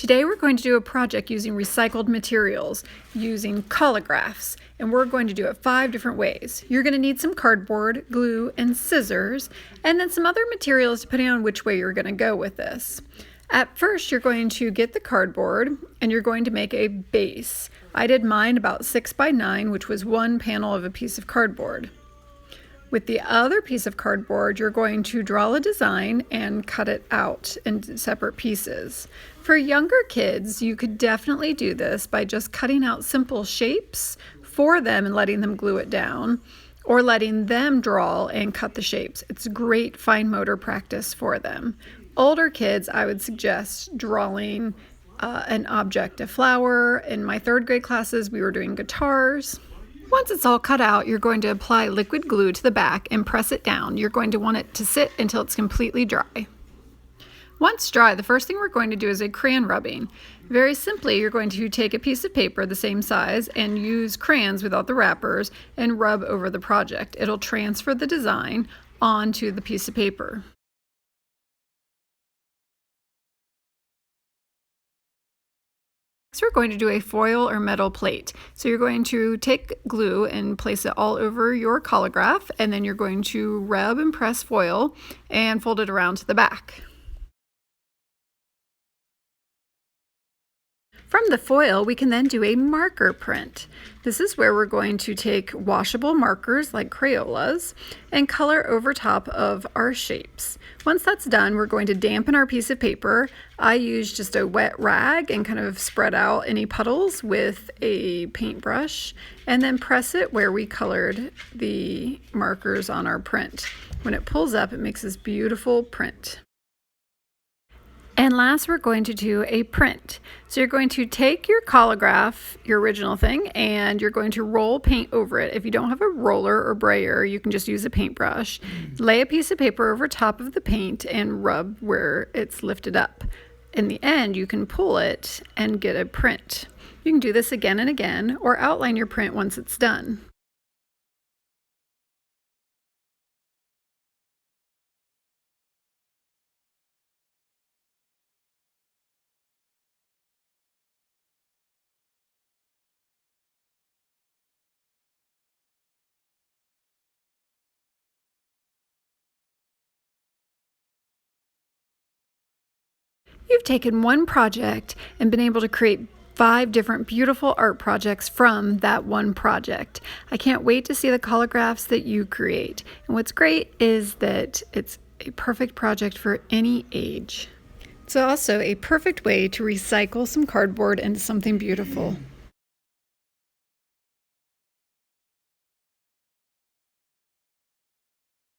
Today we're going to do a project using recycled materials, using collagraphs, and we're going to do it 5 different ways. You're going to need some cardboard, glue, and scissors, and then some other materials depending on which way you're going to go with this. At first, you're going to get the cardboard and you're going to make a base. I did mine about 6 by 9, which was one panel of a piece of cardboard. With the other piece of cardboard, you're going to draw a design and cut it out in separate pieces. For younger kids, you could definitely do this by just cutting out simple shapes for them and letting them glue it down, or letting them draw and cut the shapes. It's great fine motor practice for them. Older kids, I would suggest drawing an object, a flower. In my 3rd grade classes, we were doing guitars. Once it's all cut out, you're going to apply liquid glue to the back and press it down. You're going to want it to sit until it's completely dry. Once dry, the first thing we're going to do is a crayon rubbing. Very simply, you're going to take a piece of paper the same size and use crayons without the wrappers and rub over the project. It'll transfer the design onto the piece of paper. Next, we're going to do a foil or metal plate. So you're going to take glue and place it all over your collagraph, and then you're going to rub and press foil and fold it around to the back. From the foil, we can then do a marker print. This is where we're going to take washable markers like Crayolas and color over top of our shapes. Once that's done, we're going to dampen our piece of paper. I use just a wet rag and kind of spread out any puddles with a paintbrush and then press it where we colored the markers on our print. When it pulls up, it makes this beautiful print. And last, we're going to do a print. So you're going to take your collagraph, your original thing, and you're going to roll paint over it. If you don't have a roller or brayer, you can just use a paintbrush. Lay a piece of paper over top of the paint and rub where it's lifted up. In the end, you can pull it and get a print. You can do this again and again, or outline your print once it's done. You've taken one project and been able to create 5 different beautiful art projects from that one project. I can't wait to see the collagraphs that you create. And what's great is that it's a perfect project for any age. It's also a perfect way to recycle some cardboard into something beautiful.